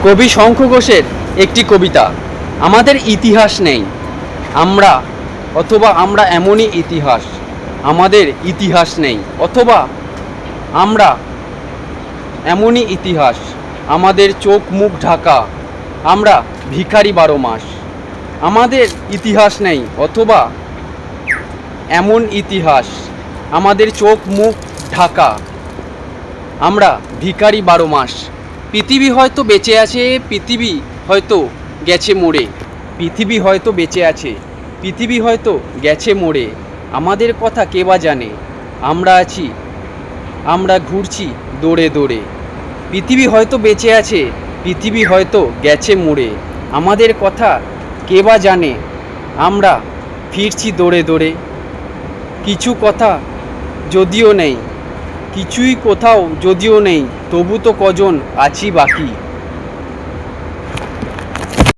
কবি শঙ্খ ঘোষের একটি কবিতা, আমাদের ইতিহাস নেই আমরা এমনই ইতিহাস, আমাদের ইতিহাস নেই আমরা এমনই ইতিহাস, আমাদের চোখ মুখ ঢাকা, আমরা ভিখারি 12 মাস। আমাদের ইতিহাস নেই এমন ইতিহাস, আমাদের চোখ মুখ ঢাকা, আমরা ভিখারি 12 মাস। পৃথিবী হয়তো বেঁচে আছে, পৃথিবী হয়তো গেছে মরে, পৃথিবী হয়তো বেঁচে আছে, পৃথিবী হয়তো গেছে মরে, আমাদের কথা কে বা জানে, আমরা আছি, আমরা ঘুরছি দৌড়ে দৌড়ে। পৃথিবী হয়তো বেঁচে আছে, পৃথিবী হয়তো গেছে মরে, আমাদের কথা কে বা জানে, আমরা ফিরছি দৌড়ে দৌড়ে। কিছু কথা যদিও নেই, কিছুই কোথাও যদিও নেই, তবু তো কজন আছি বাকি।